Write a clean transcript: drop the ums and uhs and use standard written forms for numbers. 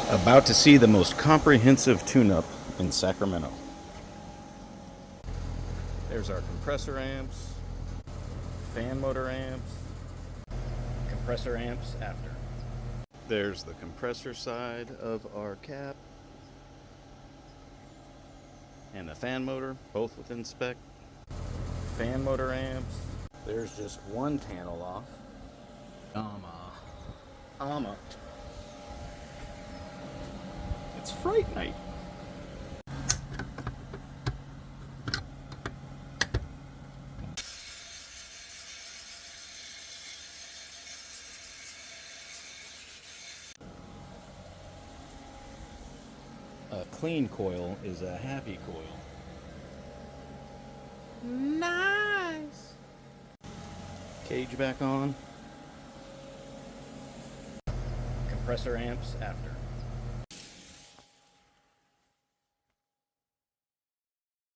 About to see the most comprehensive tune-up in Sacramento. There's our compressor amps, fan motor amps, compressor amps after. There's the compressor side of our cap and the fan motor, both within spec. Fan motor amps. There's just one panel off. Ama. It's Fright Night. A clean coil is a happy coil. Nice. Cage back on. Compressor amps after.